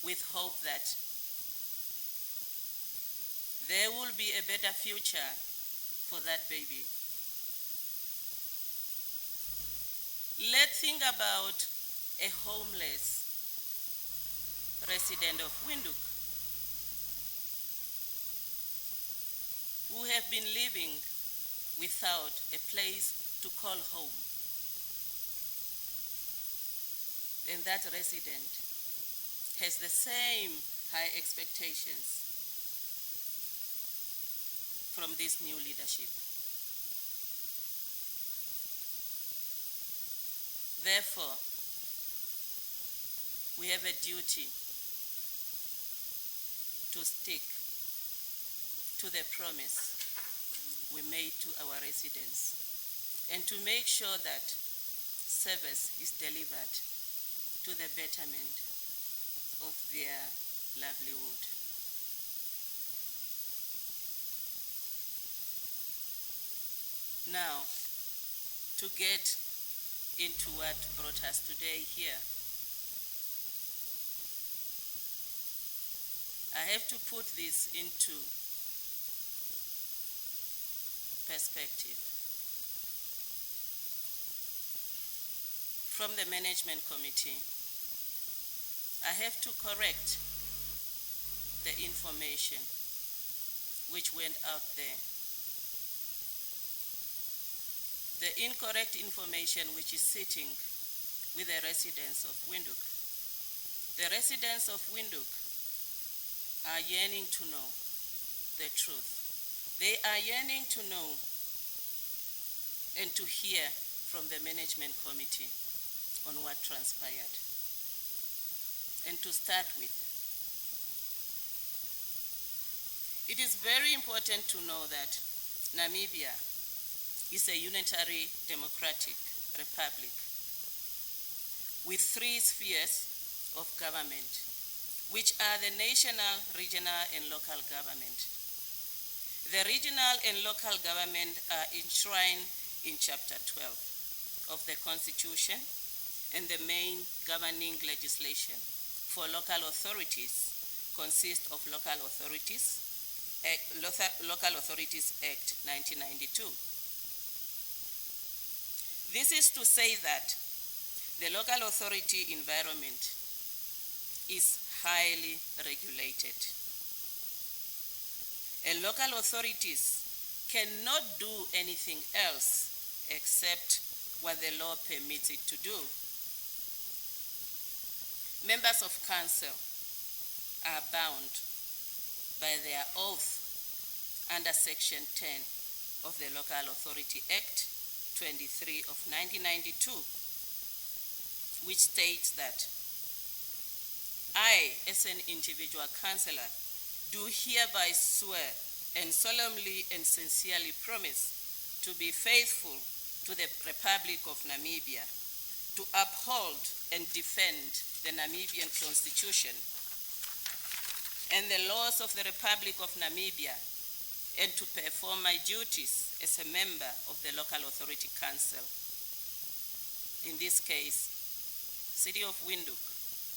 with hope that there will be a better future for that baby. Let's think about a homeless resident of Windhoek who have been living without a place to call home. And that resident has the same high expectations from this new leadership. Therefore, we have a duty to stick to the promise we made to our residents and to make sure that service is delivered to the betterment of their livelihood. Now, to get into what brought us today here, I have to put this into perspective. From the management committee, I have to correct the information which went out there. The incorrect information which is sitting with the residents of Windhoek. The residents of Windhoek are yearning to know the truth. They are yearning to know and to hear from the management committee on what transpired. And to start with, it is very important to know that Namibia is a unitary democratic republic with 3 spheres of government, which are the national, regional, and local government. The regional and local government are enshrined in Chapter 12 of the Constitution and the main governing legislation for local authorities consists of Local Authorities Act 1992. This is to say that the local authority environment is highly regulated. And local authorities cannot do anything else except what the law permits it to do. Members of council are bound by their oath under Section 10 of the Local Authority Act 23 of 1992, which states that I, as an individual councillor, do hereby swear and solemnly and sincerely promise to be faithful to the Republic of Namibia, to uphold and defend the Namibian Constitution and the laws of the Republic of Namibia, and to perform my duties as a member of the Local Authority Council. In this case, City of Windhoek,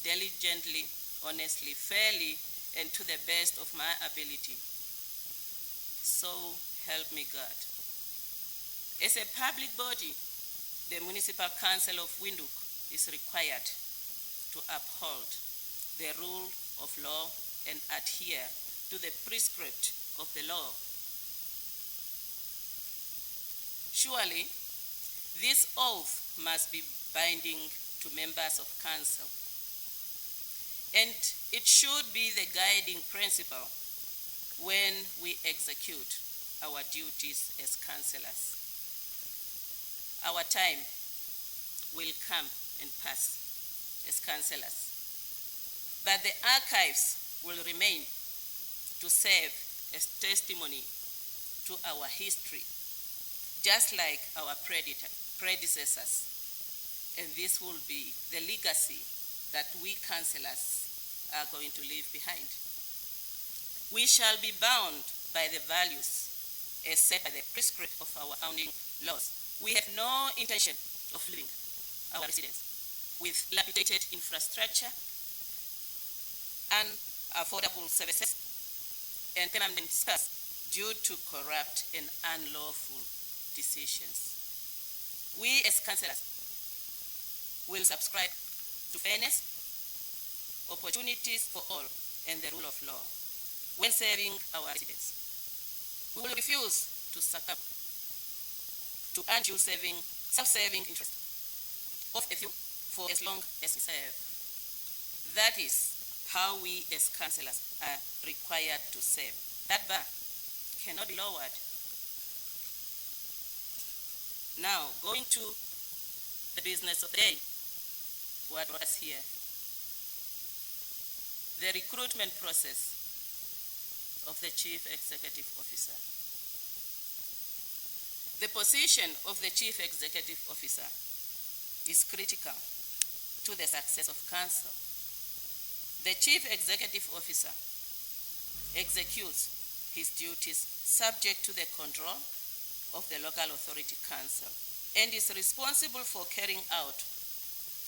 diligently, honestly, fairly, and to the best of my ability. So help me God. As a public body, the Municipal Council of Windhoek is required to uphold the rule of law and adhere to the prescript of the law. Surely, this oath must be binding to members of council, and it should be the guiding principle when we execute our duties as councillors. Our time will come and pass as councillors, but the archives will remain to serve as testimony to our history, just like our predecessors. And this will be the legacy that we councillors are going to leave behind. We shall be bound by the values as set by the prescript of our founding laws. We have no intention of leaving our residents with dilapidated infrastructure, unaffordable services and permanent staff due to corrupt and unlawful decisions. We as councillors will subscribe to fairness, opportunities for all, and the rule of law when serving our residents. We will refuse to succumb to undue self-serving interest of a few for as long as we serve. That is how we as councillors are required to serve. That bar cannot be lowered. Now, going to the business of the day, what brought us here? The recruitment process of the Chief Executive Officer. The position of the Chief Executive Officer is critical to the success of Council. The Chief Executive Officer executes his duties subject to the control of the Local Authority Council and is responsible for carrying out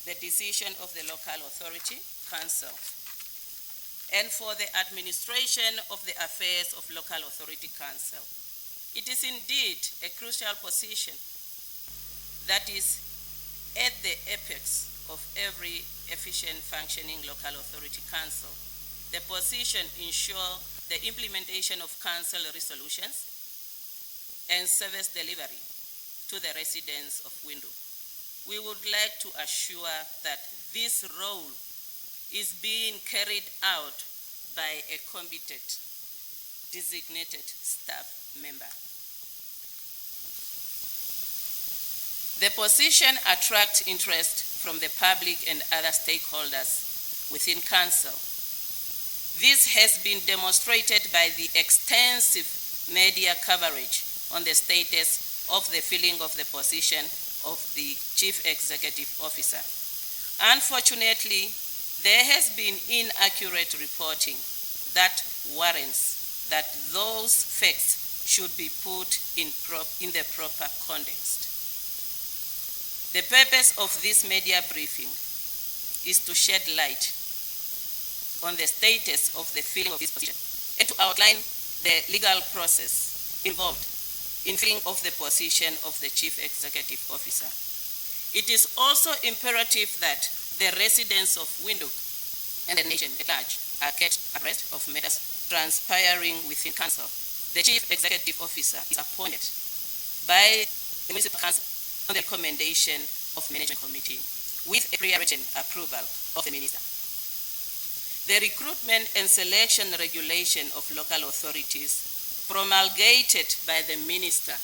the decision of the Local Authority Council and for the administration of the affairs of Local Authority Council. It is indeed a crucial position that is at the apex of every efficient functioning Local Authority Council. The position ensures the implementation of Council resolutions and service delivery to the residents of Windhoek. We would like to assure that this role is being carried out by a competent, designated staff member. The position attracts interest from the public and other stakeholders within Council. This has been demonstrated by the extensive media coverage on the status of the filling of the position of the Chief Executive Officer. Unfortunately, there has been inaccurate reporting that warrants that those facts should be put in the proper context. The purpose of this media briefing is to shed light on the status of the filling of this position and to outline the legal process involved in filling of the position of the Chief Executive Officer. It is also imperative that the residents of Windhoek and the nation at large are kept abreast of matters transpiring within Council. The Chief Executive Officer is appointed by the Municipal Council on the recommendation of Management Committee with a prior written approval of the Minister. The recruitment and selection regulation of local authorities promulgated by the Minister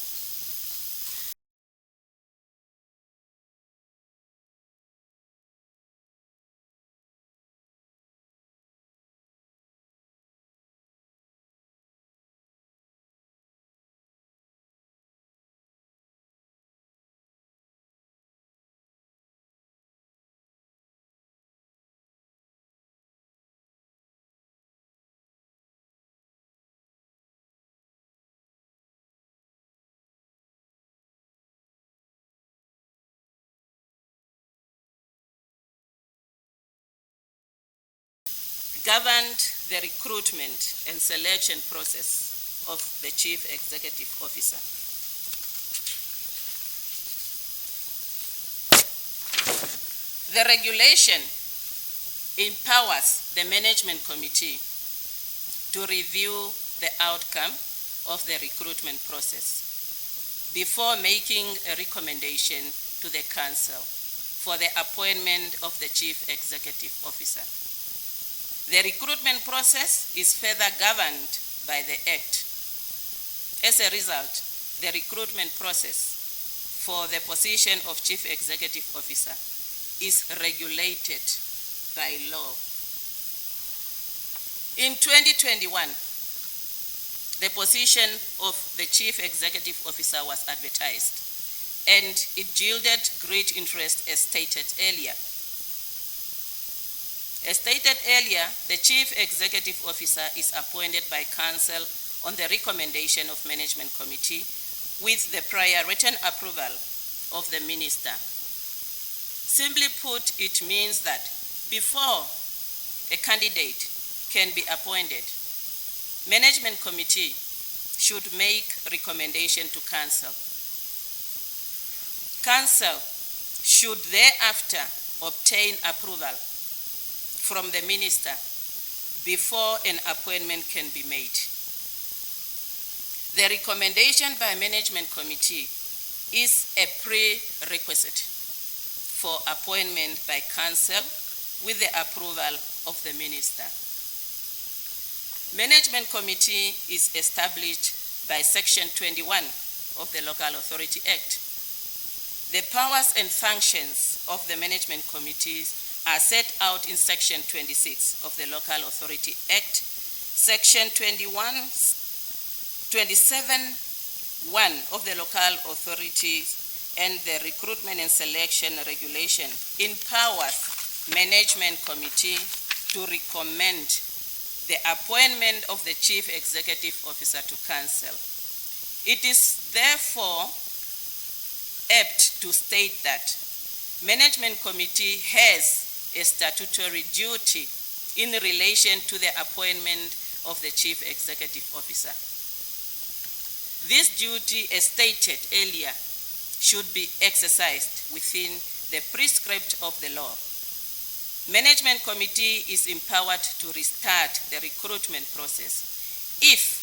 governed the recruitment and selection process of the Chief Executive Officer. The regulation empowers the Management Committee to review the outcome of the recruitment process before making a recommendation to the Council for the appointment of the Chief Executive Officer. The recruitment process is further governed by the Act. As a result, the recruitment process for the position of Chief Executive Officer is regulated by law. In 2021, the position of the Chief Executive Officer was advertised, and it yielded great interest as stated earlier. As stated earlier, the Chief Executive Officer is appointed by Council on the recommendation of Management Committee with the prior written approval of the Minister. Simply put, it means that before a candidate can be appointed, Management Committee should make recommendation to Council. Council should thereafter obtain approval from the Minister before an appointment can be made. The recommendation by Management Committee is a prerequisite for appointment by Council with the approval of the Minister. Management Committee is established by Section 21 of the Local Authority Act. The powers and functions of the Management Committees are set out in Section 26 of the Local Authority Act, Section 27(1) of the Local Authorities, and the Recruitment and Selection Regulation empowers Management Committee to recommend the appointment of the Chief Executive Officer to Council. It is therefore apt to state that Management Committee has a statutory duty in relation to the appointment of the Chief Executive Officer. This duty, as stated earlier, should be exercised within the prescript of the law. Management Committee is empowered to restart the recruitment process if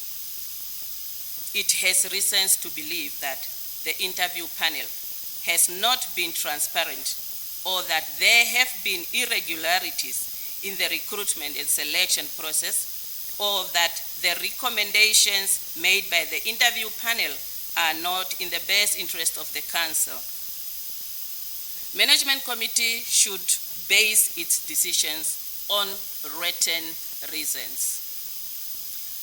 it has reasons to believe that the interview panel has not been transparent or that there have been irregularities in the recruitment and selection process, or that the recommendations made by the interview panel are not in the best interest of the Council. Management Committee should base its decisions on written reasons.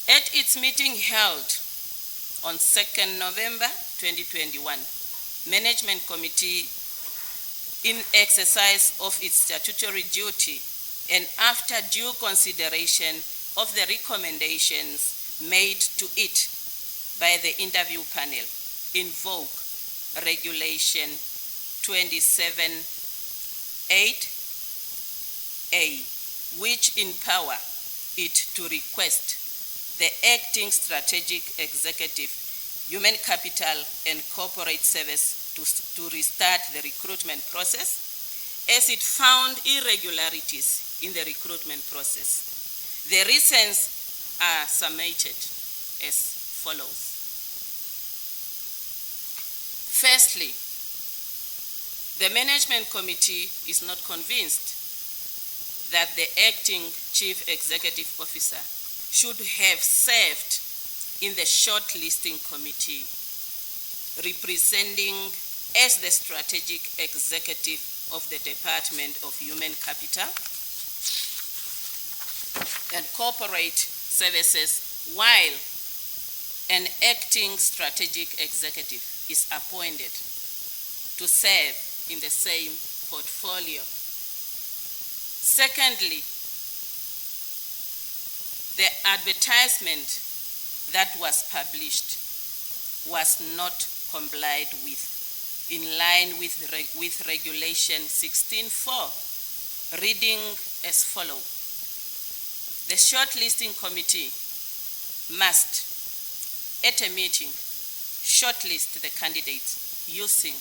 At its meeting held on 2nd November 2021, Management Committee, in exercise of its statutory duty and after due consideration of the recommendations made to it by the interview panel, invoke Regulation 27(8)A, which empower it to request the acting strategic executive, human capital and corporate service to restart the recruitment process, as it found irregularities in the recruitment process. The reasons are summated as follows. Firstly, the Management Committee is not convinced that the acting Chief Executive Officer should have served in the shortlisting committee, representing as the strategic executive of the Department of Human Capital and Corporate Services, while an acting strategic executive is appointed to serve in the same portfolio. Secondly, the advertisement that was published was not complied with, in line with Regulation 16(4), reading as follows. The shortlisting committee must, at a meeting, shortlist the candidates using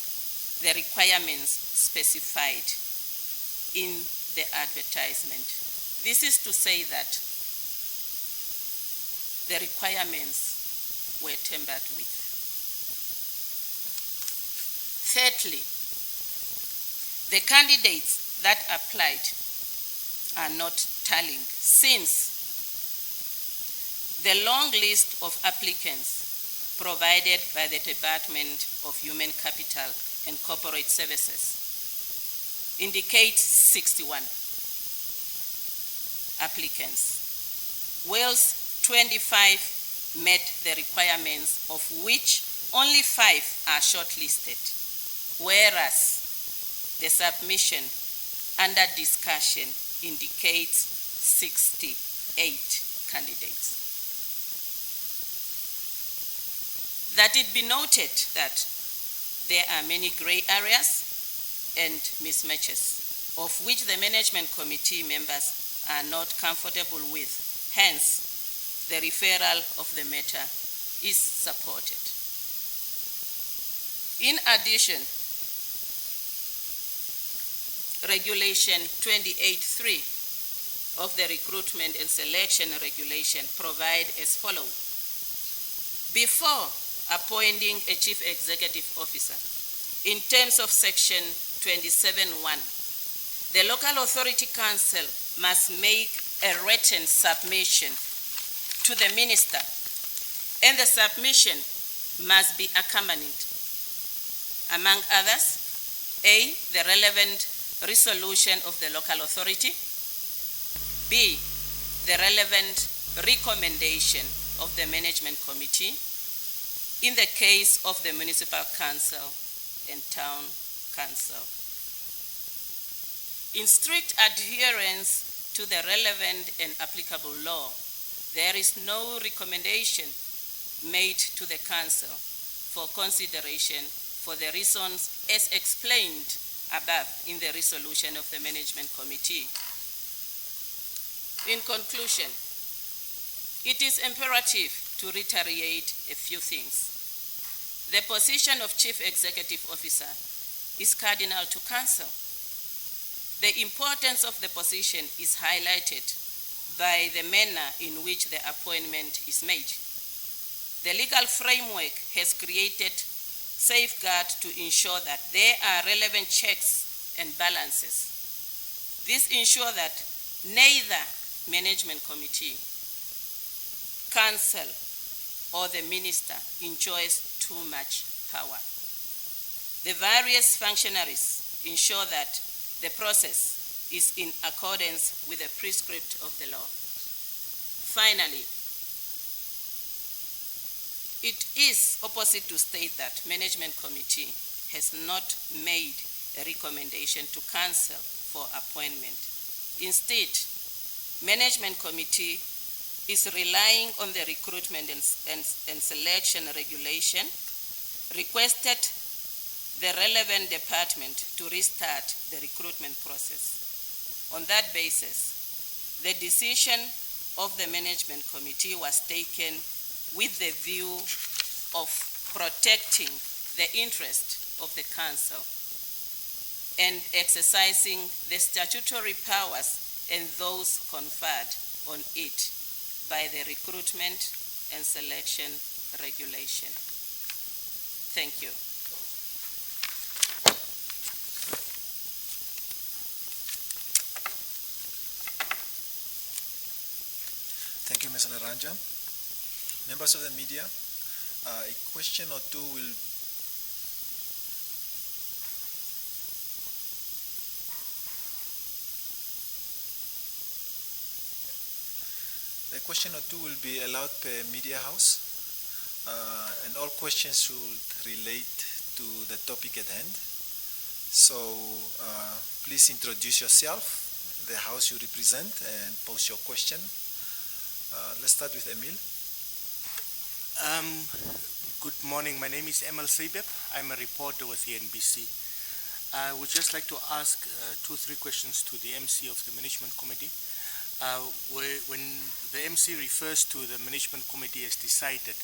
the requirements specified in the advertisement. This is to say that the requirements were tampered with. Thirdly, the candidates that applied are not tallying, since the long list of applicants provided by the Department of Human Capital and Corporate Services indicates 61 applicants, whilst 25 met the requirements, of which only 5 are shortlisted, whereas the submission under discussion indicates 68 candidates. That it be noted that there are many gray areas and mismatches, of which the Management Committee members are not comfortable with. Hence, the referral of the matter is supported. In addition, Regulation 28.3 of the Recruitment and Selection Regulation provide as follows. Before appointing a Chief Executive Officer, in terms of Section 27.1, the Local Authority Council must make a written submission to the Minister, and the submission must be accompanied, among others, A, the relevant resolution of the local authority, B, the relevant recommendation of the Management Committee in the case of the Municipal Council and Town Council. In strict adherence to the relevant and applicable law, there is no recommendation made to the Council for consideration for the reasons as explained above in the resolution of the Management Committee. In conclusion, it is imperative to reiterate a few things. The position of Chief Executive Officer is cardinal to Council. The importance of the position is highlighted by the manner in which the appointment is made. The legal framework has created safeguards to ensure that there are relevant checks and balances. This ensures that neither Management Committee, Council, or the Minister enjoys too much power. The various functionaries ensure that the process is in accordance with the prescript of the law. Finally, it is opposite to state that Management Committee has not made a recommendation to Council for appointment. Instead, Management Committee is relying on the Recruitment and Selection Regulation, requested the relevant department to restart the recruitment process. On that basis, the decision of the Management Committee was taken with the view of protecting the interest of the Council and exercising the statutory powers and those conferred on it by the Recruitment and Selection Regulation. Thank you. Thank you, Ms. Larandja. Members of the media, a question or two will be allowed per media house, and all questions should relate to the topic at hand. So please introduce yourself, the house you represent, and pose your question. Let's start with Emil. Good morning. My name is Emil Seibeb. I'm a reporter with the NBC. I would just like to ask 2-3 questions to the MC of the Management Committee. When the MC refers to the Management Committee as decided,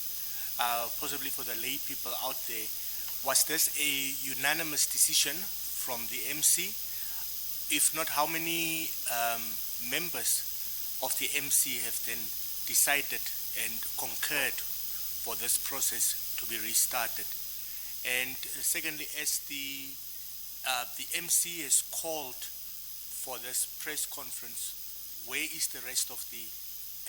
possibly for the lay people out there, was this a unanimous decision from the MC? If not, how many members of the MC have then decided and concurred for this process to be restarted? And secondly, as the MC has called for this press conference, where is the rest of the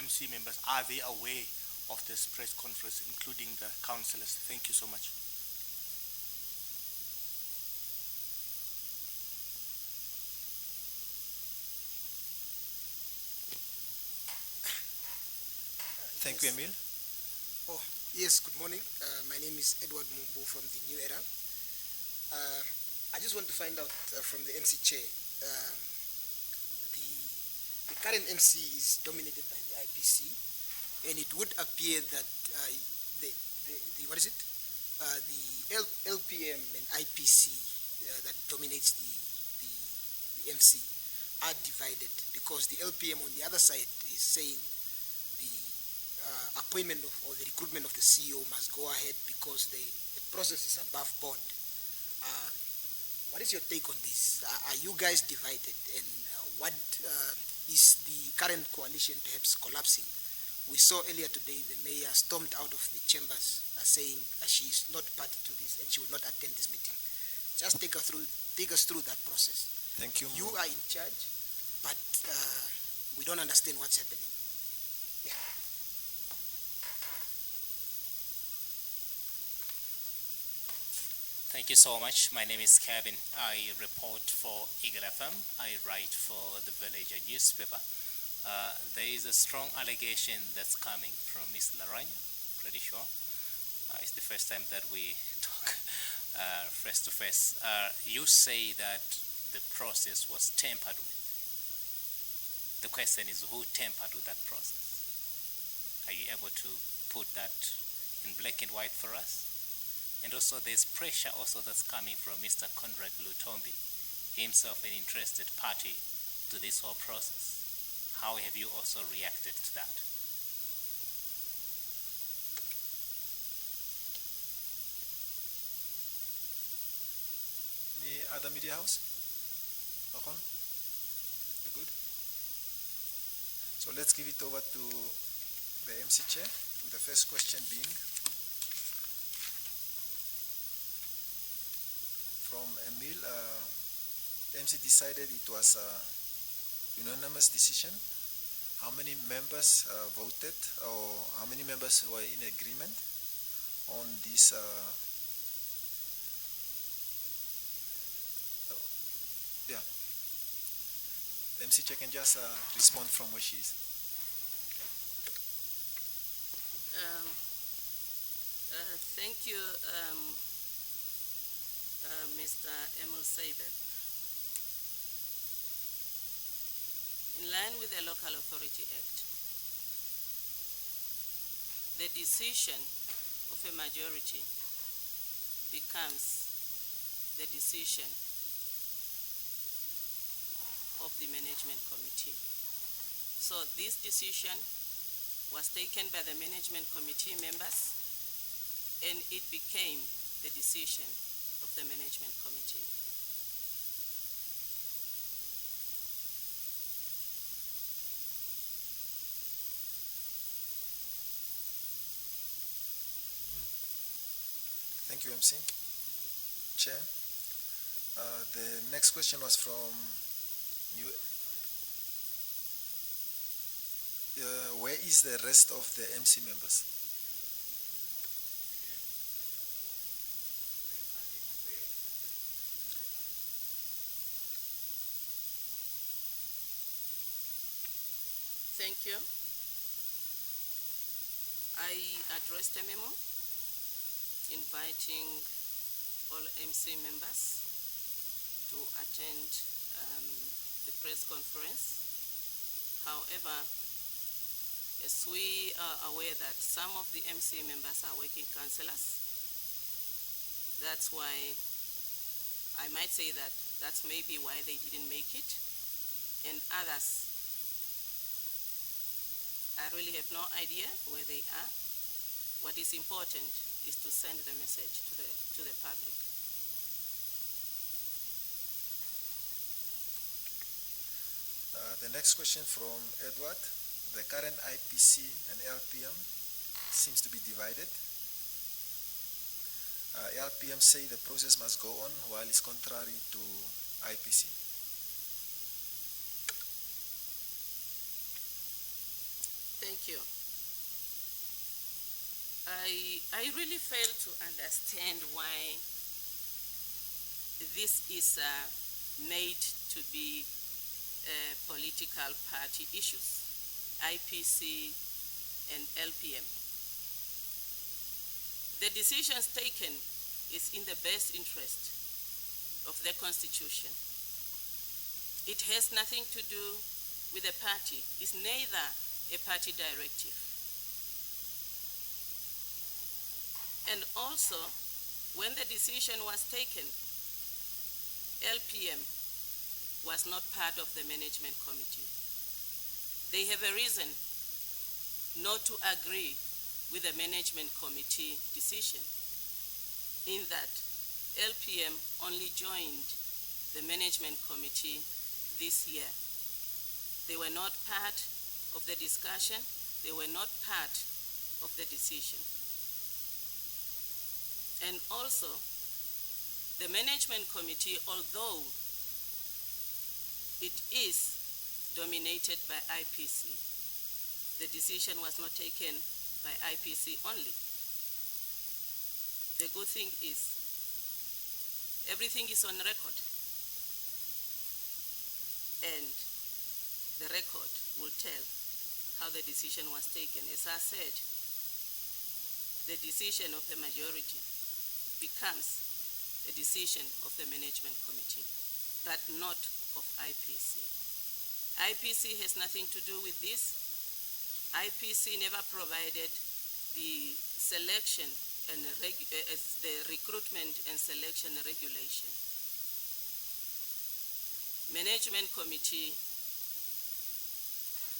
MC members? Are they aware of this press conference, including the councillors? Thank you so much. Thank you, Emil. Oh, yes, good morning. My name is Edward Mumbu from the New Era. I just want to find out from the MC chair, the current MC is dominated by the IPC, and it would appear that the LPM and IPC that dominates the MC. are divided because the LPM on the other side is saying the appointment of, or the recruitment of the CEO must go ahead because the process is above board. What is your take on this? Are you guys divided, and what is the current coalition perhaps collapsing? We saw earlier today the mayor stormed out of the chambers saying she is not party to this and she will not attend this meeting. Just take us through that process. Thank you. You are in charge, but we don't understand what's happening. Yeah. Thank you so much. My name is Kevin. I report for Eagle FM. I write for the Villager newspaper. There is a strong allegation that's coming from Ms. Larandja, pretty sure. It's the first time that we talk face to face. You say that the process was tampered with. The question is, who tampered with that process? Are you able to put that in black and white for us? And also there's pressure also that's coming from Mr. Conrad Lutombi, himself an interested party to this whole process. How have you also reacted to that? Any other media house? Ogon? You good? So let's give it over to the MC Chair, with the first question being from Emil. MC decided it was a unanimous decision. How many members voted, or how many members were in agreement on this? Yeah. The MC Chair can just respond from where she is. Thank you, Mr. Emil Seibeb. In line with the Local Authority Act, the decision of a majority becomes the decision of the Management Committee. So this decision was taken by the Management Committee members, and it became the decision of the Management Committee. Thank you, MC. Chair. The next question was from New. Where is the rest of the MC members? Thank you. I addressed a memo inviting all MC members to attend the press conference. However, as we are aware that some of the MC members are working councillors, that's why I might say that that's maybe why they didn't make it. And others, I really have no idea where they are. What is important is to send the message to the public. The next question from Edward. The current IPC and LPM seems to be divided. LPM say the process must go on while it's contrary to IPC. Thank you. I really fail to understand why this is made to be political party issues, IPC and LPM. The decisions taken is in the best interest of the Constitution. It has nothing to do with a party. It's neither a party directive. And also, when the decision was taken, LPM was not part of the management committee. They have a reason not to agree with the management committee decision, in that LPM only joined the management committee this year. They were not part of the discussion, they were not part of the decision. And also, the management committee, although it is dominated by IPC, the decision was not taken by IPC only. The good thing is, everything is on record. And the record will tell how the decision was taken. As I said, the decision of the majority becomes a decision of the management committee, but not of IPC. IPC has nothing to do with this. IPC never provided the selection and the recruitment and selection regulation. Management committee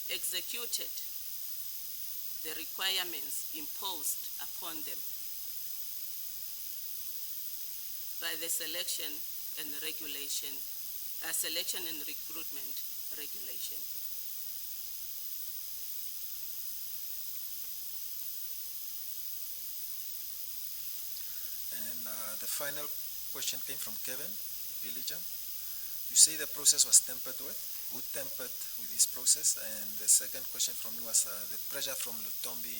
executed the requirements imposed upon them by the selection and regulation, selection and recruitment regulation. And the final question came from Kevin, villager. You say the process was tampered with. Who tampered with this process? And the second question from me was the pressure from Lutombi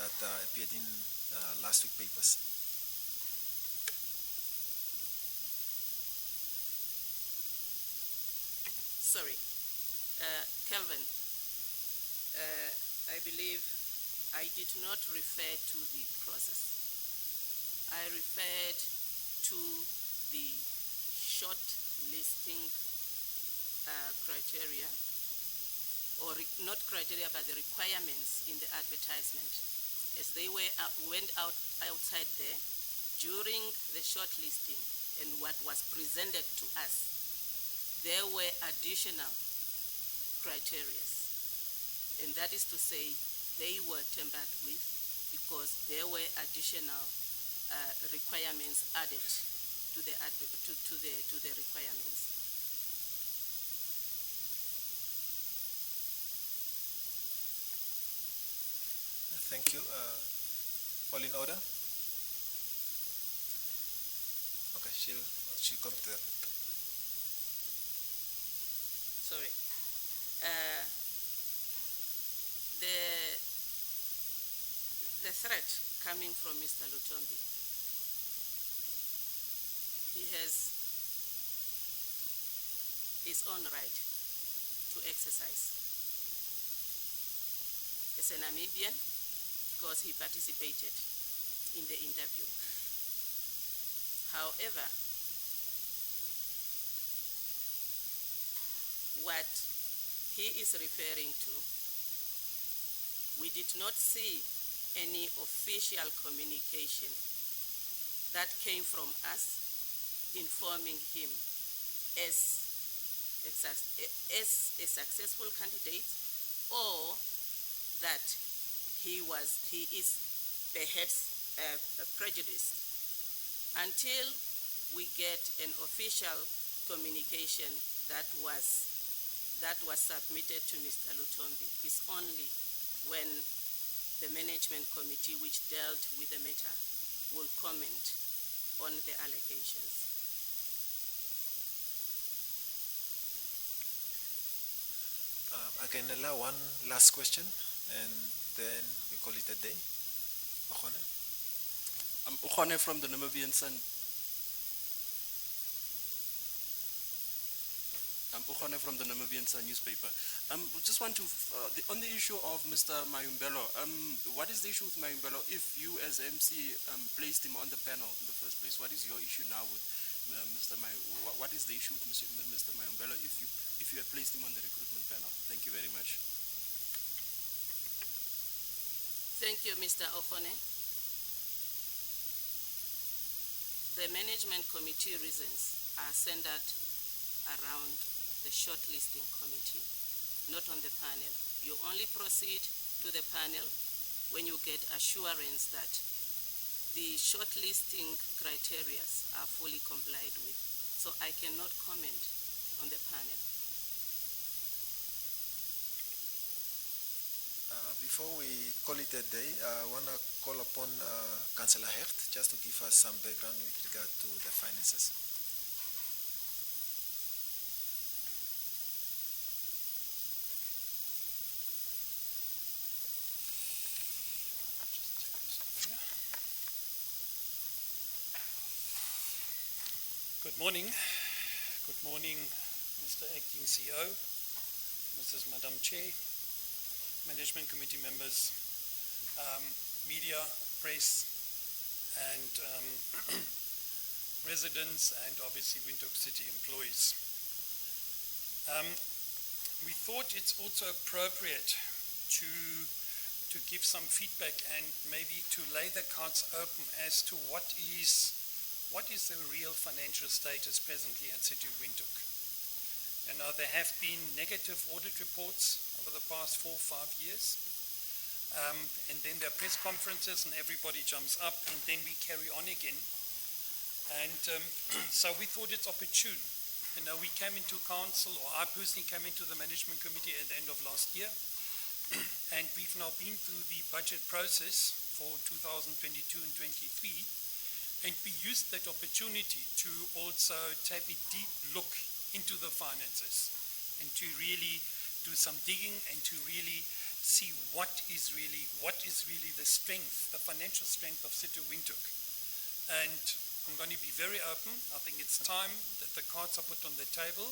that appeared in last week's papers. Sorry, Kelvin, I believe I did not refer to the process. I referred to the short listing criteria, or not criteria, but the requirements in the advertisement. As they went outside there during the short listing and what was presented to us, there were additional criteria. And that is to say, they were tampered with because there were additional requirements added to the requirements. Thank you. All in order? Okay, she'll come to that. Sorry. The threat coming from Mr. Lutombi, he has his own right to exercise as a Namibian, because he participated in the interview. However, what he is referring to, we did not see any official communication that came from us informing him as a successful candidate, or that he is perhaps prejudiced, until we get an official communication that was submitted to Mr. Lutombi. Is only when the management committee, which dealt with the matter, will comment on the allegations. I can allow one last question, and then we call it a day. Okhone? I'm Okhone from the Namibian Sun. Newspaper. Just want to, on the issue of Mr. Mayumbelo, what is the issue with Mayumbelo? If you as MC placed him on the panel in the first place, what is your issue now with Mr. Mayumbelo? What is the issue with Mr. Mayumbelo if you had placed him on the recruitment panel? Thank you very much. Thank you, Mr. Okhone. The management committee reasons are centered around the shortlisting committee, not on the panel. You only proceed to the panel when you get assurance that the shortlisting criteria are fully complied with. So I cannot comment on the panel. Before we call it a day, I want to call upon Councillor Hecht just to give us some background with regard to the finances. Good morning. Good morning, Mr. Acting CEO, Mrs. Madam Chair, Management Committee members, media, press, and residents, and obviously Windhoek City employees. We thought it's also appropriate to give some feedback and maybe to lay the cards open as to what is the real financial status presently at City of Windhoek. You know, there have been negative audit reports over the past 4 or 5 years. And then there are press conferences and everybody jumps up and then we carry on again. And so we thought it's opportune. You know, we came into council, or I personally came into the management committee at the end of last year. And we've now been through the budget process for 2022 and 23. And we used that opportunity to also take a deep look into the finances and to really do some digging and to really see what is really the strength, the financial strength of City of Windhoek. And I'm going to be very open. I think it's time that the cards are put on the table.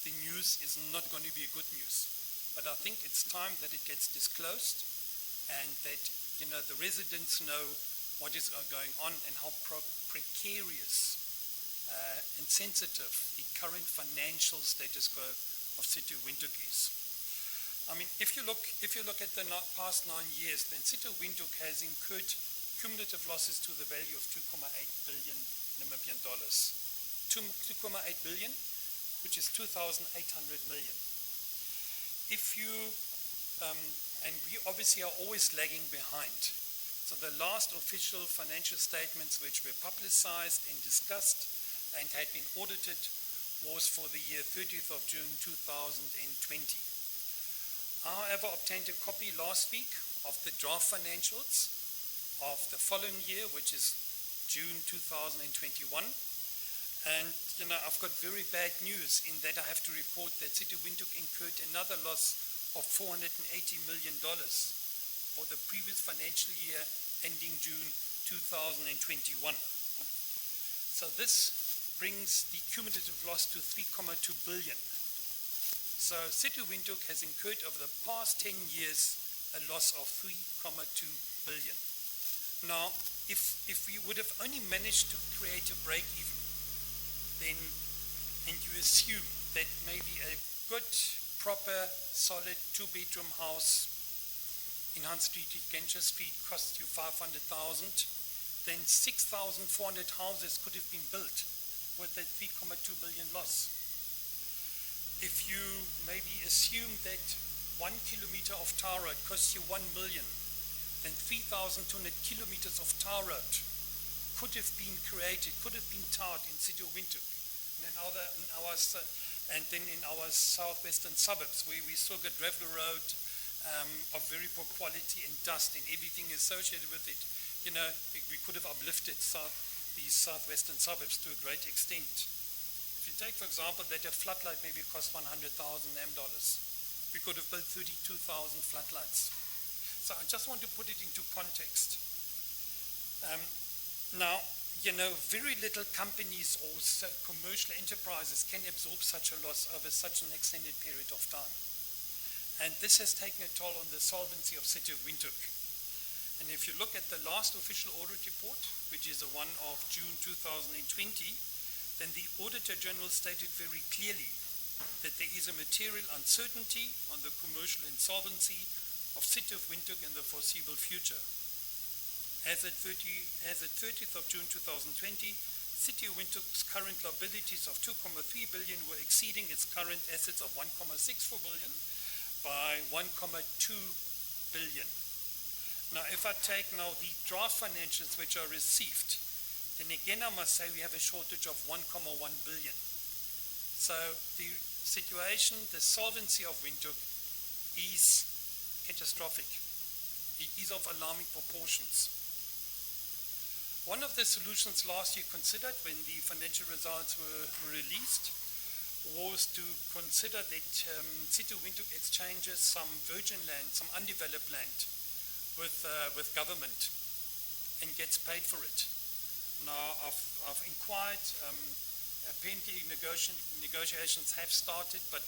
The news is not going to be a good news. But I think it's time that it gets disclosed and that, you know, the residents know what is going on and how precarious and sensitive the current financial status quo of City of Windhoek is. I mean, if you look at the past 9 years, then City of Windhoek has incurred cumulative losses to the value of 2.8 billion Namibian dollars. 2.8 billion, which is 2,800 million. If you, and we obviously are always lagging behind. So the last official financial statements which were publicized and discussed and had been audited was for the year 30th of June 2020. I, however, obtained a copy last week of the draft financials of the following year, which is June 2021. And, you know, I've got very bad news in that I have to report that City of Windhoek incurred another loss of $480 million for the previous financial year ending June 2021. So this brings the cumulative loss to 3.2 billion. So City of Windhoek has incurred over the past 10 years a loss of 3.2 billion. Now, if we would have only managed to create a break-even, then, and you assume that maybe a good, proper, solid 2-bedroom house in Hunt Street, Gencher Street costs you 500,000, then 6,400 houses could have been built with that 3.2 billion loss. If you maybe assume that 1 kilometer of tar road costs you 1 million, then 3,200 kilometers of tar road could have been created, could have been tarred in City of Windhoek, and then in our southwestern suburbs, where we still got gravel road of very poor quality and dust and everything associated with it. You know, we could have uplifted these southwestern suburbs to a great extent. If you take, for example, that a floodlight maybe costs 100,000 dollars, we could have built 32,000 floodlights. So I just want to put it into context. Now, you know, very little companies or commercial enterprises can absorb such a loss over such an extended period of time. And this has taken a toll on the solvency of City of Windhoek. And if you look at the last official audit report, which is the one of June 2020, then the Auditor General stated very clearly that there is a material uncertainty on the commercial insolvency of City of Windhoek in the foreseeable future. As at 30th of June 2020, City of Windhoek's current liabilities of 2.3 billion were exceeding its current assets of 1.64 billion by 1.2 billion. Now, if I take now the draft financials which are received, then again I must say we have a shortage of 1.1 billion. So the situation, the solvency of Windhoek is catastrophic. It is of alarming proportions. One of the solutions last year considered when the financial results were released was to consider that City of Windhoek exchanges some virgin land, some undeveloped land with government and gets paid for it. Now I've inquired, apparently negotiations have started, but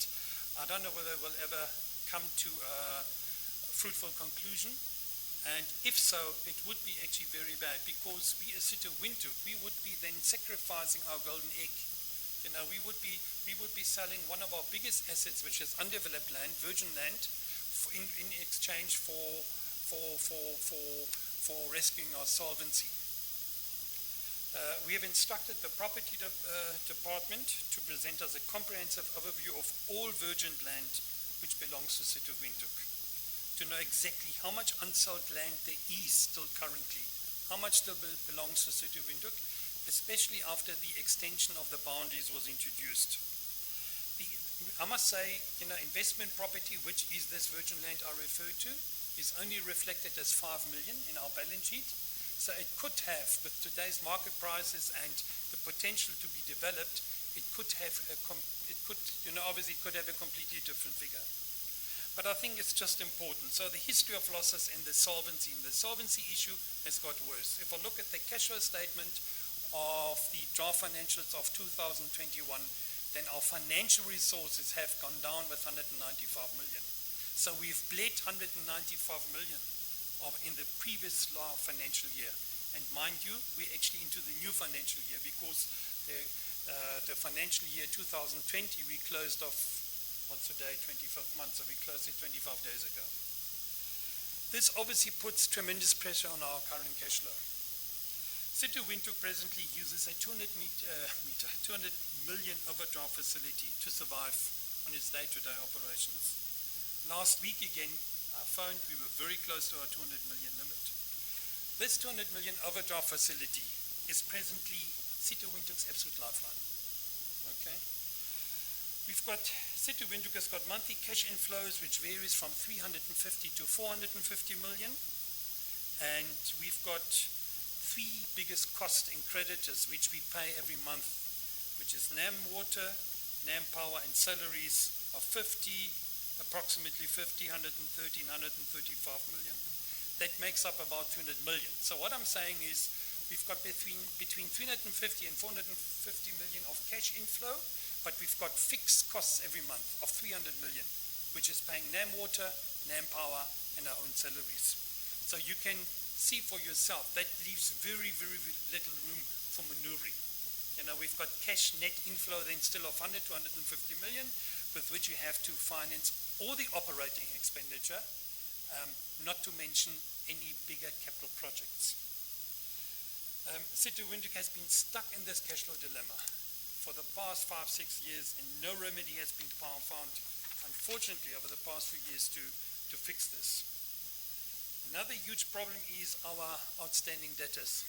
I don't know whether we'll ever come to a fruitful conclusion. And if so, it would be actually very bad, because we as City of Windhoek, we would be then sacrificing our golden egg. You know, we would be selling one of our biggest assets, which is undeveloped land, virgin land, in exchange for rescuing our solvency. We have instructed the property department to present us a comprehensive overview of all virgin land which belongs to City of Windhoek, to know exactly how much unsold land there is still currently, how much still belongs to City of Windhoek, especially after the extension of the boundaries was introduced. I must say, you know, investment property, which is this virgin land I refer to, is only reflected as 5 million in our balance sheet. So it could have, with today's market prices and the potential to be developed, it could have obviously it could have a completely different figure. But I think it's just important. So the history of losses and the solvency issue has got worse. If I look at the cash flow statement of the draft financials of 2021, then our financial resources have gone down with 195 million. So we've bled 195 million in the previous financial year. And mind you, we're actually into the new financial year, because the financial year 2020, we closed off, what's today, 25th month, so we closed it 25 days ago. This obviously puts tremendous pressure on our current cash flow. City of Windhoek presently uses a 200 million overdraft facility to survive on its day-to-day operations. Last week again, I found we were very close to our 200 million limit. This 200 million overdraft facility is presently City of Windhoek's absolute lifeline. Okay? We've got, City of Windhoek has got monthly cash inflows which varies from 350 to 450 million. And we've got three biggest costs and creditors which we pay every month, which is NAM Water, NAM Power, and salaries of approximately 50, 130, 135 million. That makes up about 200 million. So what I'm saying is we've got between 350 and 450 million of cash inflow, but we've got fixed costs every month of 300 million, which is paying NAM Water, NAM Power, and our own salaries. So you can see for yourself, that leaves very, very little room for maneuvering. You know, we've got cash net inflow then still of 100 to 150 million, with which you have to finance all the operating expenditure, not to mention any bigger capital projects. City of Windhoek has been stuck in this cash flow dilemma for the past 5-6 years, and no remedy has been found, unfortunately, over the past few years to fix this. Another huge problem is our outstanding debtors,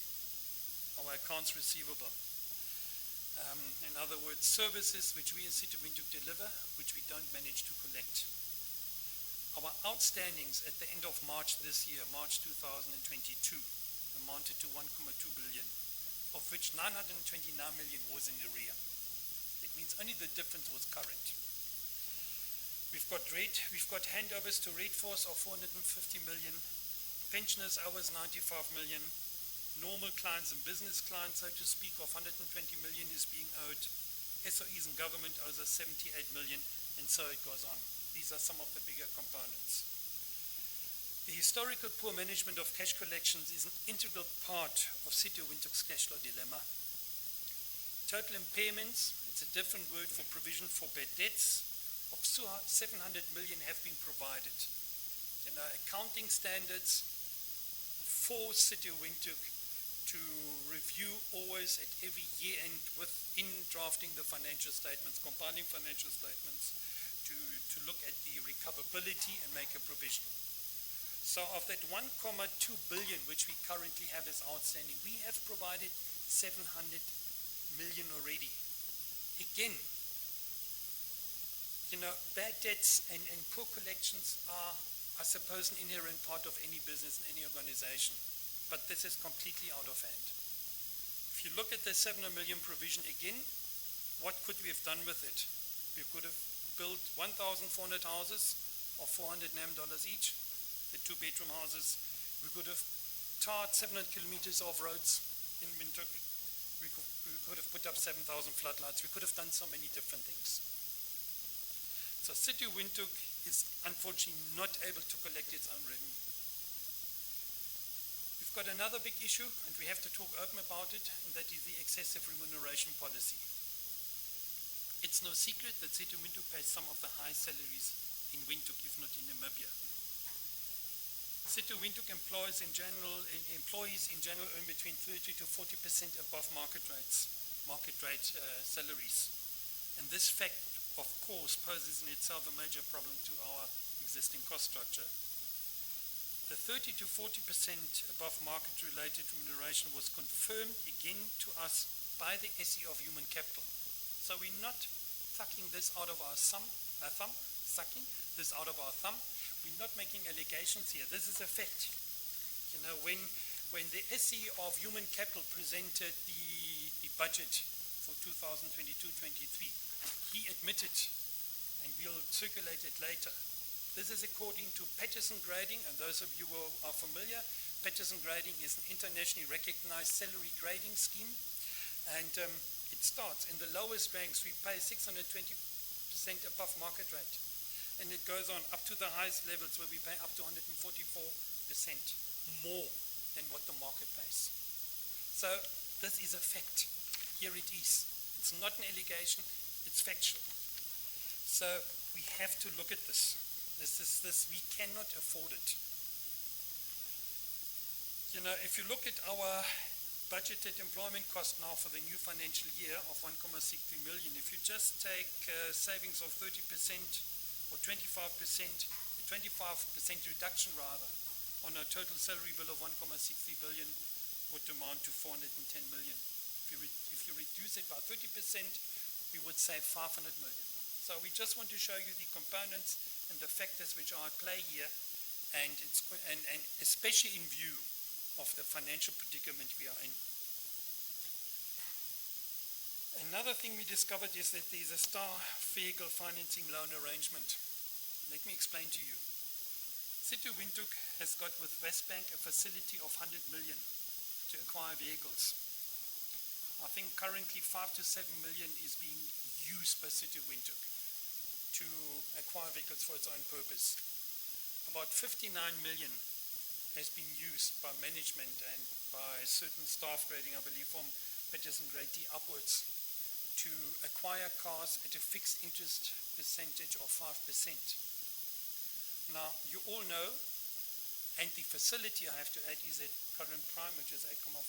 our accounts receivable. In other words, services which we as City of Windhoek deliver, which we don't manage to collect. Our outstandings at the end of March this year, March 2022, amounted to 1.2 billion, of which 929 million was in arrear. It means only the difference was current. We've got handovers to rate force of 450 million, pensioners hours 95 million, normal clients and business clients, so to speak, of 120 million is being owed, SOEs and government owes us 78 million, and so it goes on. These are some of the bigger components. The historical poor management of cash collections is an integral part of City of Windhoek's cash flow dilemma. Total impairments, it's a different word for provision for bad debts, of 700 million have been provided. You know, accounting standards for City of Windhoek to review always at every year end within drafting the financial statements, compiling financial statements, to look at the recoverability and make a provision. So of that 1.2 billion which we currently have as outstanding, we have provided 700 million already. Again, bad debts and poor collections are, I suppose, an inherent part of any business and any organization. But this is completely out of hand. If you look at the 700 million provision again, what could we have done with it? We could have built 1,400 houses of $400 each, the 2-bedroom houses. We could have tarred 700 kilometers of roads in Windhoek. We could have put up 7,000 floodlights. We could have done so many different things. So City of Windhoek is unfortunately not able to collect its own revenue. We've got another big issue, and we have to talk open about it, and that is the excessive remuneration policy. It's no secret that City of Windhoek pays some of the highest salaries in Windhoek, if not in Namibia. City of Windhoek employees in general earn between 30 to 40% above market rate salaries. And this fact, of course, poses in itself a major problem to our existing cost structure. The 30 to 40% above market related remuneration was confirmed again to us by the SE of Human Capital. So we're not sucking this out of our thumb. We're not making allegations here. This is a fact. When the SE of Human Capital presented the budget for 2022-23, he admitted, and we'll circulate it later, this is according to Patterson Grading, and those of you who are familiar, Patterson Grading is an internationally recognized salary grading scheme, and it starts in the lowest ranks. We pay 620% above market rate, and it goes on up to the highest levels where we pay up to 144% more than what the market pays. So this is a fact. Here it is. It's not an allegation, it's factual. So we have to look at this. We cannot afford it. If you look at our budgeted employment cost now for the new financial year of 1.63 million, if you just take savings of 30% or 25% reduction rather, on a total salary bill of 1.63 billion would amount to 410 million. If you reduce it by 30%, we would save 500 million. So we just want to show you the components and the factors which are at play here, and especially in view of the financial predicament we are in. Another thing we discovered is that there is a star vehicle financing loan arrangement. Let me explain to you. City of Windhoek has got with Westbank a facility of 100 million to acquire vehicles. I think currently 5 to 7 million is being used by City of Windhoek to acquire vehicles for its own purpose. About 59 million has been used by management and by certain staff grading, I believe from Patterson Grade D upwards, to acquire cars at a fixed interest percentage of 5%. Now, you all know, and the facility I have to add is at current prime, which is 8.5%.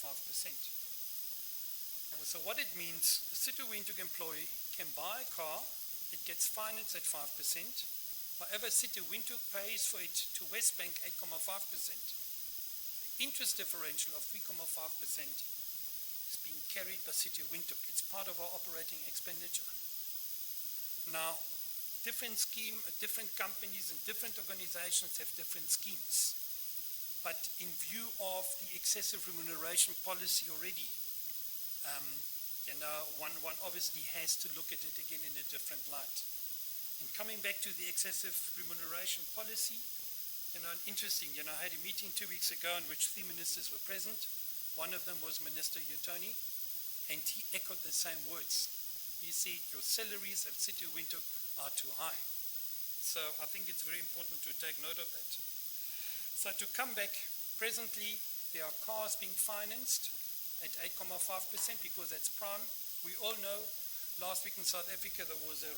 So what it means, a City of Windhoek employee can buy a car, it gets financed at 5%. However, City of Windhoek pays for it to Westbank 8.5%. The interest differential of 3.5% is being carried by City of Windhoek. It's part of our operating expenditure. Now, different companies and different organizations have different schemes. But in view of the excessive remuneration policy already, one obviously has to look at it again in a different light. And coming back to the excessive remuneration policy, interesting, I had a meeting 2 weeks ago in which 3 ministers were present. One of them was Minister Utoni, and he echoed the same words. He said, your salaries at City of Windhoek are too high. So I think it's very important to take note of that. So to come back, presently there are cars being financed at 8.5% because that's prime. We all know last week in South Africa there was a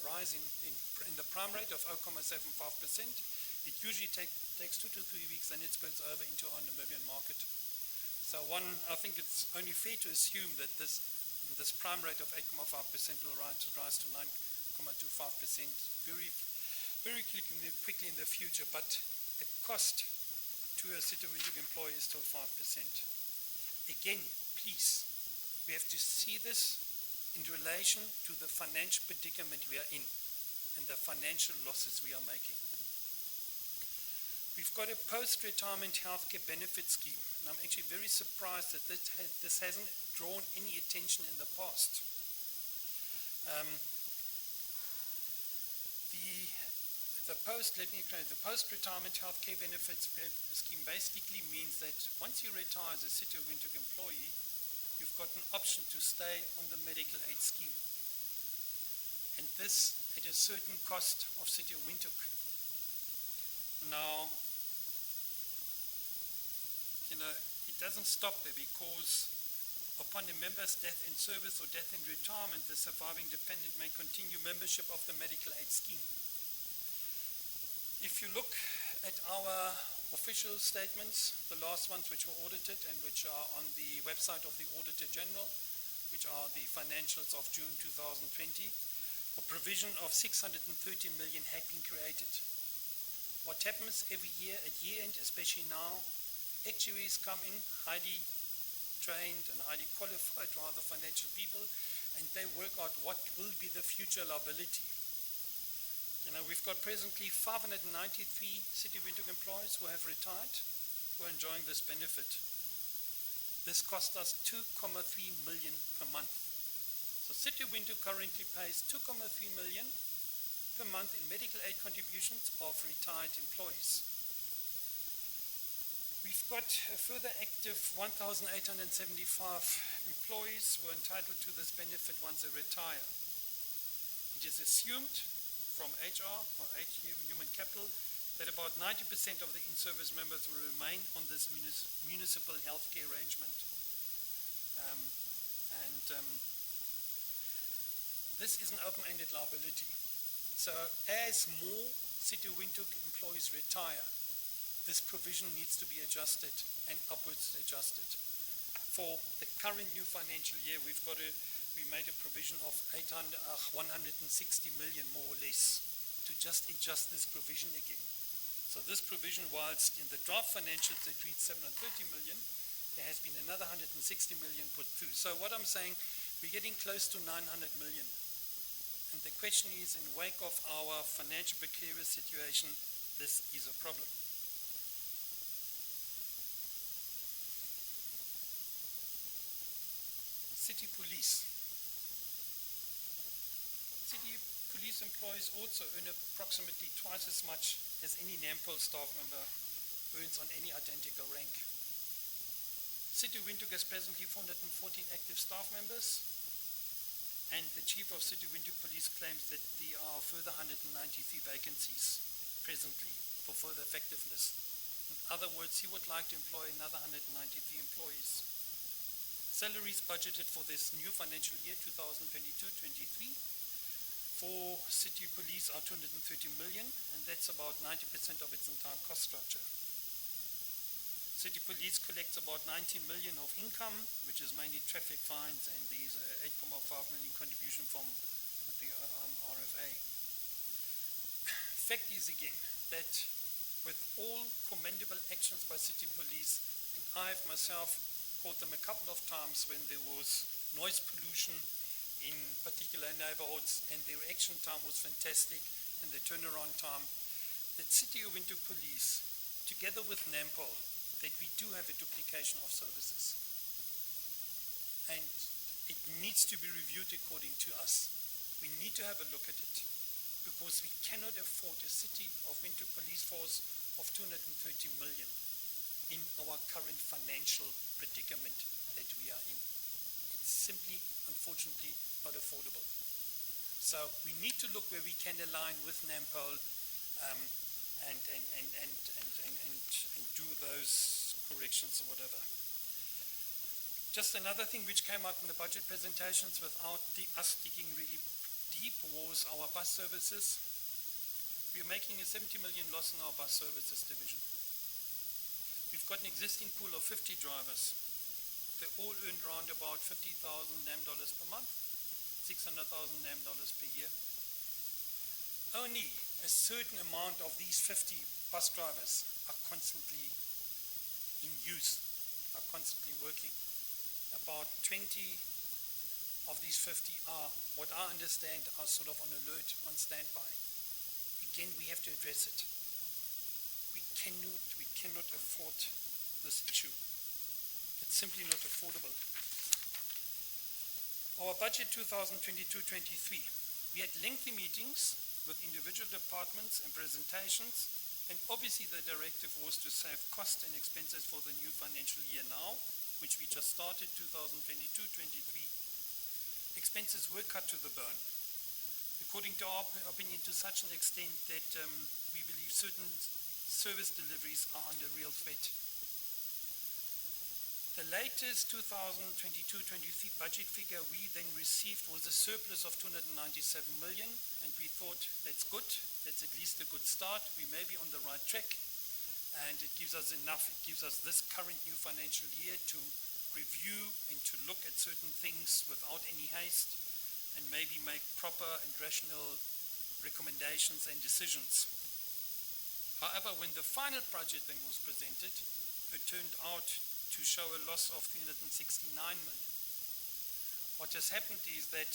rise in the prime rate of 0.75%. It usually takes 2 to 3 weeks, and it spills over into our Namibian market. So one, I think it's only fair to assume that this prime rate of 8.5% will rise to 9.25% very quickly in the future, but the cost to a City of Windhoek employee is still 5%. Again, please, we have to see this in relation to the financial predicament we are in and the financial losses we are making. We've got a post-retirement healthcare benefit scheme, and I'm actually very surprised that this hasn't drawn any attention in the past. The post-retirement healthcare benefits scheme basically means that once you retire as a City of Windhoek employee, you've got an option to stay on the medical aid scheme. And this at a certain cost of City of Windhoek. Now, it doesn't stop there, because upon a member's death in service or death in retirement, the surviving dependent may continue membership of the medical aid scheme. If you look at our official statements, the last ones which were audited and which are on the website of the Auditor General, which are the financials of June 2020, a provision of 630 million had been created. What happens every year at year end, especially now, actuaries come in, highly trained and highly qualified rather financial people, and they work out what will be the future liability. We've got presently 593 City of Windhoek employees who have retired, who are enjoying this benefit. This costs us 2.3 million per month. So City of Windhoek currently pays 2.3 million per month in medical aid contributions of retired employees. We've got a further active 1,875 employees who are entitled to this benefit once they retire. It is assumed from HR or Human Capital that about 90% of the in-service members will remain on this municipal healthcare arrangement. This is an open-ended liability. So as more City of Windhoek employees retire, this provision needs to be adjusted and upwards adjusted. For the current new financial year, we made a provision of 160 million more or less to just adjust this provision again. So this provision, whilst in the draft financials they read 730 million, there has been another 160 million put through. So what I'm saying, we're getting close to 900 million. And the question is, in wake of our financial precarious situation, this is a problem. City Police. City Police employees also earn approximately twice as much as any NAMPOL staff member earns on any identical rank. City of Windhoek has presently 414 active staff members, and the Chief of City of Windhoek Police claims that there are further 193 vacancies presently for further effectiveness. In other words, he would like to employ another 193 employees. Salaries budgeted for this new financial year, 2022-23, for City Police are 230 million, and that's about 90% of its entire cost structure. City Police collects about 90 million of income, which is mainly traffic fines, and there's a 8.5 million contribution from the RFA. Fact is again that with all commendable actions by City Police, and I've myself caught them a couple of times when there was noise pollution in particular neighborhoods, and their reaction time was fantastic, and the turnaround time, that City of Windhoek Police, together with NAMPOL, that we do have a duplication of services. And it needs to be reviewed according to us. We need to have a look at it, because we cannot afford a City of Windhoek police force of 230 million in our current financial predicament that we are in. It's simply, unfortunately, not affordable. So we need to look where we can align with NAMPOL and do those corrections or whatever. Just another thing which came out in the budget presentations without us digging really deep was our bus services. We are making a 70 million loss in our bus services division. We've got an existing pool of 50 drivers. they all earned around about 50,000 NAM dollars per month, 600,000 NAM dollars per year. Only a certain amount of these 50 bus drivers are constantly in use, are constantly working. About 20 of these 50 are, what I understand, are sort of on alert, on standby. Again, we have to address it. We cannot afford this issue. It's simply not affordable. Our budget 2022-23, we had lengthy meetings with individual departments and presentations, and obviously the directive was to save costs and expenses for the new financial year now, which we just started, 2022-23. Expenses were cut to the bone, according to our opinion, to such an extent that we believe certain service deliveries are under real threat. The latest 2022-23 budget figure we then received was a surplus of 297 million, and we thought that's good, that's at least a good start, we may be on the right track, and it gives us enough, it gives us this current new financial year to review and to look at certain things without any haste, and maybe make proper and rational recommendations and decisions. However, when the final budget then was presented, it turned out to show a loss of 369 million. What has happened is that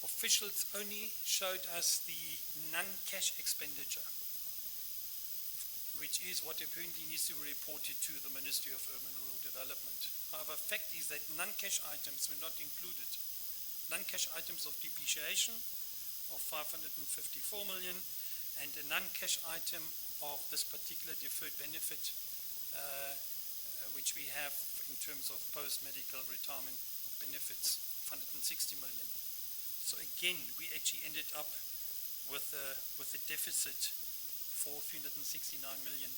officials only showed us the non-cash expenditure, which is what apparently needs to be reported to the Ministry of Urban and Rural Development. However, fact is that non-cash items were not included. Non-cash items of depreciation of 554 million and a non-cash item of this particular deferred benefit which we have in terms of post-medical retirement benefits, 160 million. So again, we actually ended up with a deficit for 369 million.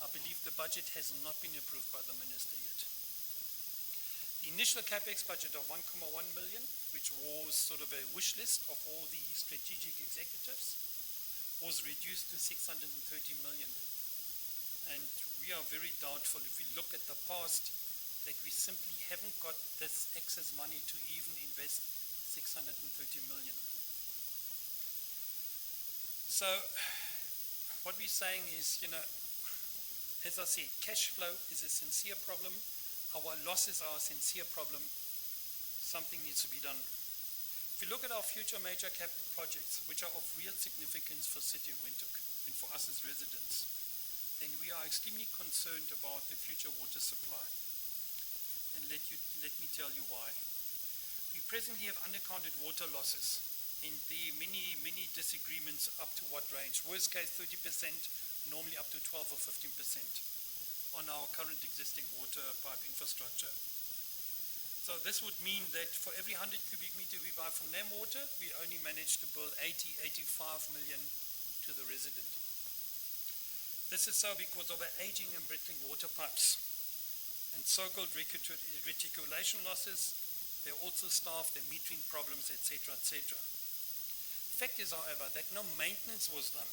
I believe the budget has not been approved by the Minister yet. The initial capex budget of 1.1 billion, which was sort of a wish list of all the strategic executives, was reduced to 630 million. And we are very doubtful, if we look at the past, that we simply haven't got this excess money to even invest 630 million. So what we're saying is, as I said, cash flow is a sincere problem. Our losses are a sincere problem. Something needs to be done. If we look at our future major capital projects, which are of real significance for City of Windhoek and for us as residents, then we are extremely concerned about the future water supply. And let me tell you why. We presently have unaccounted water losses, and there are many disagreements up to what range. Worst case 30%, normally up to 12 or 15% on our current existing water pipe infrastructure. So this would mean that for every 100 cubic meter we buy from NAM water, we only manage to bill 85 million to the resident. This is so because of our aging and brittling water pipes and so-called reticulation losses. There are also staff, there are metering problems, etc., etc. The fact is, however, that no maintenance was done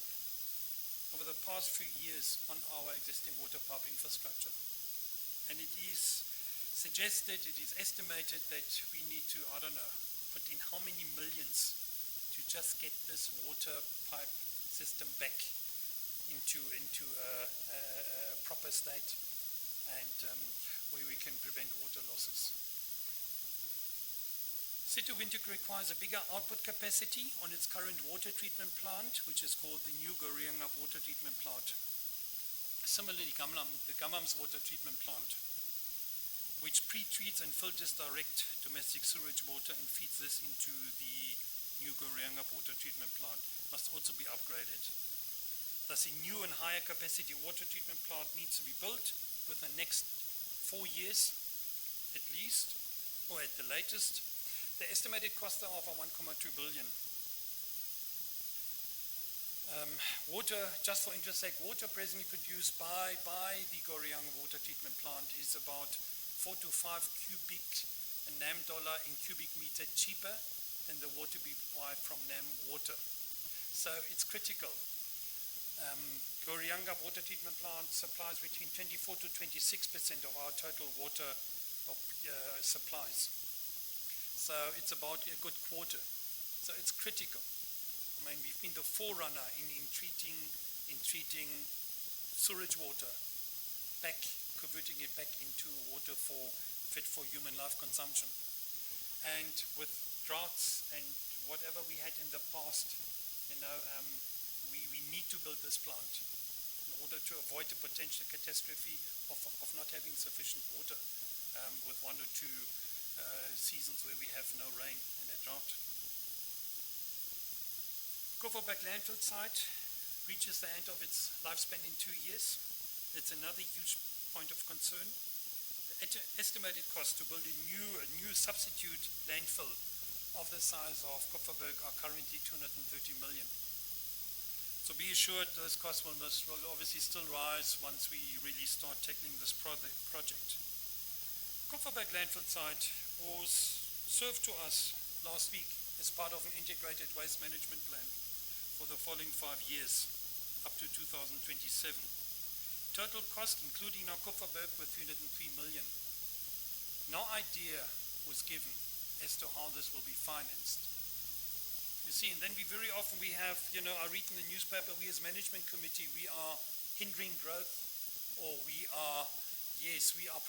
over the past few years on our existing water pipe infrastructure. And it is suggested, it is estimated that we need to, put in how many millions to just get this water pipe system back into a proper state and where we can prevent water losses. City of Windhoek requires a bigger output capacity on its current water treatment plant, which is called the new Goreangab water treatment plant. Similarly, the Gamam's water treatment plant, which pre-treats and filters direct domestic sewage water and feeds this into the new Goreangab water treatment plant, must also be upgraded. Thus, a new and higher capacity water treatment plant needs to be built within the next 4 years at least, or at the latest. The estimated cost of 1.2 billion. Water, just for interest sake, water presently produced by the Goreangab water treatment plant is about 4 to 5 cubic NAM dollar in cubic meter cheaper than the water we buy from NAM water. So it's critical. Gorianga water treatment plant supplies between 24 to 26% of our total water supplies. So it's about a good quarter. So it's critical. I mean, we've been the forerunner in treating sewage water, converting it back into water fit for human life consumption. And with droughts and whatever we had in the past, we need to build this plant in order to avoid the potential catastrophe of not having sufficient water with one or two seasons where we have no rain and a drought. Koffieberg landfill site reaches the end of its lifespan in 2 years. It's another huge point of concern. The estimated cost to build a new substitute landfill of the size of Koffieberg are currently 230 million. So be assured those costs will obviously still rise once we really start tackling this project. Koffieberg landfill site was served to us last week as part of an integrated waste management plan for the following 5 years up to 2027. Total cost, including our Koffieberg, were 303 million. No idea was given as to how this will be financed. You see, and then we have, I read in the newspaper, we as management committee, we are hindering growth, or we are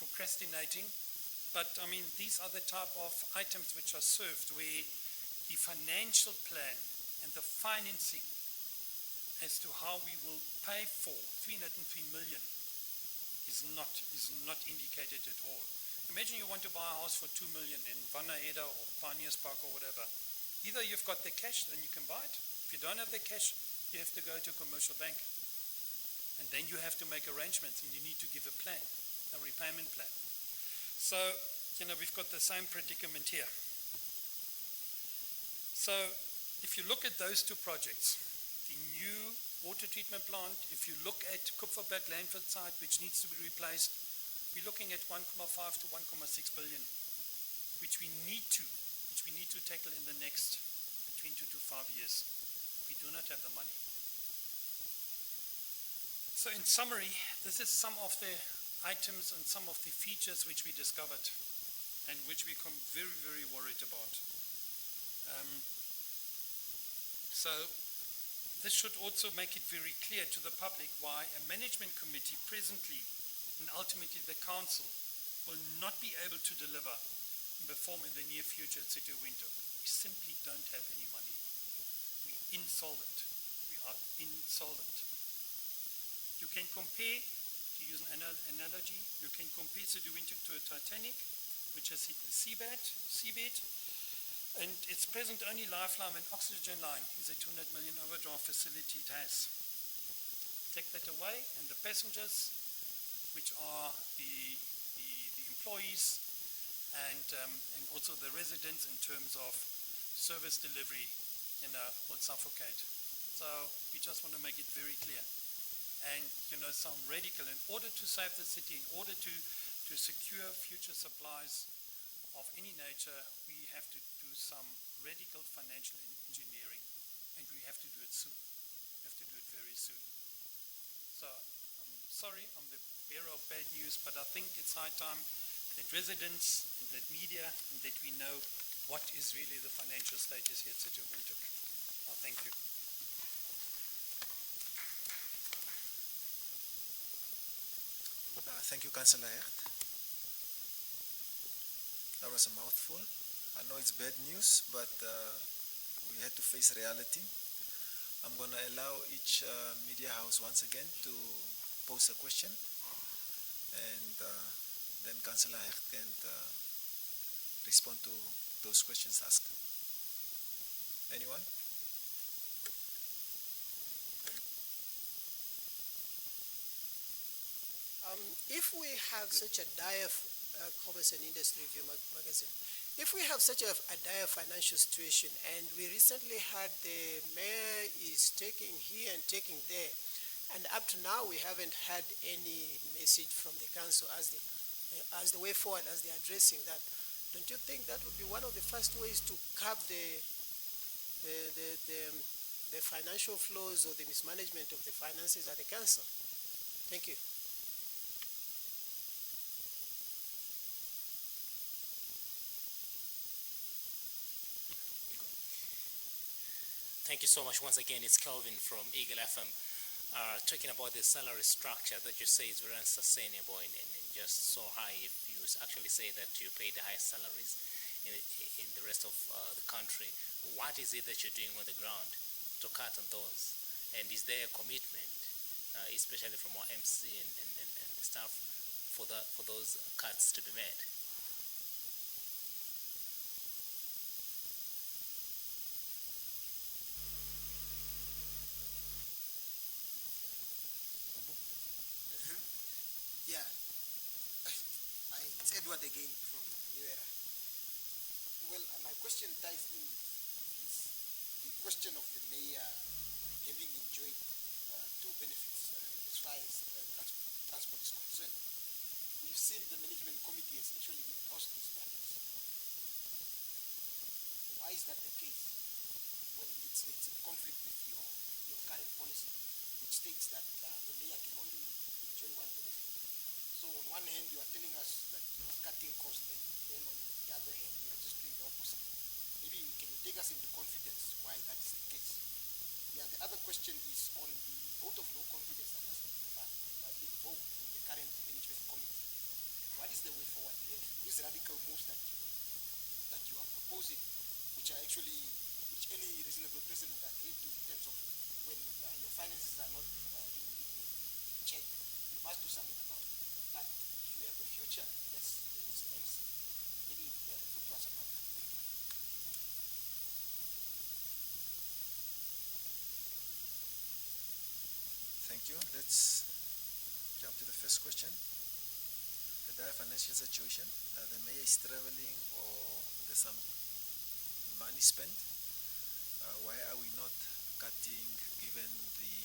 procrastinating. But I mean, these are the type of items which are served where the financial plan and the financing as to how we will pay for 303 million is not indicated at all. Imagine you want to buy a house for 2 million in Vanaheda or Pioneers Park or whatever. Either you've got the cash, then you can buy it. If you don't have the cash, you have to go to a commercial bank. And then you have to make arrangements and you need to give a plan, a repayment plan. So, we've got the same predicament here. So, if you look at those two projects, the new water treatment plant, if you look at Koffieberg landfill site, which needs to be replaced, we're looking at 1.5 to 1.6 billion, which we need to tackle in the next between 2 to 5 years. We do not have the money. So in summary, this is some of the items and some of the features which we discovered and which we become very, very worried about. So this should also make it very clear to the public why a management committee presently and ultimately the council will not be able to deliver and perform in the near future at City of Windhoek. We simply don't have any money. We're insolvent. We are insolvent. You can compare, to use an analogy, you can compare City of Windhoek to a Titanic, which has hit the seabed, and its present only lifeline and oxygen line is a 200 million overdraft facility it has. Take that away, and the passengers, which are the employees and also the residents in terms of service delivery, will suffocate. So we just want to make it very clear. And some radical, in order to save the city, in order to secure future supplies of any nature, we have to do some radical financial engineering, and we have to do it soon. We have to do it very soon. So I'm sorry, I'm the bearer of bad news, but I think it's high time that residents and that media and that we know what is really the financial status here at City of Windhoek. Thank you. Thank you, Councillor Hecht. That was a mouthful. I know it's bad news, but we had to face reality. I'm going to allow each media house once again to pose a question, and then Councillor Hecht can respond to those questions asked. Anyone? If we have such a dire commerce and industry review magazine, if we have such a dire financial situation, and we recently had the mayor is taking here and taking there, and up to now we haven't had any message from the council as the way forward, as they're addressing that, don't you think that would be one of the first ways to curb the the financial flows or the mismanagement of the finances at the council. Thank you. Thank you so much. Once again, it's Kelvin from Eagle FM. Talking about the salary structure that you say is very unsustainable and just so high. If you actually say that you pay the highest salaries in the rest of the country, what is it that you're doing on the ground to cut on those? And is there a commitment, especially from our MC and the staff, for those cuts to be made? Yeah, it's Edward again from New Era. Well, my question ties in with the question of the mayor having enjoyed two benefits as far as transport is concerned. We've seen the management committee has actually endorsed this practice. Why is that the case when it's in conflict with your current policy, which states that the mayor can only enjoy one benefit? So on one hand, you are telling us that you are cutting costs, and then on the other hand, you are just doing the opposite. Maybe can you take us into confidence why that is the case? Yeah, the other question is on the vote of no confidence that was invoked in the current management committee. What is the way forward? You have these radical moves that you are proposing, which any reasonable person would agree to in terms of when your finances are not in check, you must do something about it. But you have the future as MC. Maybe talk to us about that. Thank you. Let's jump to the first question. The dire financial situation. The mayor is traveling or there's some money spent. Why are we not cutting given the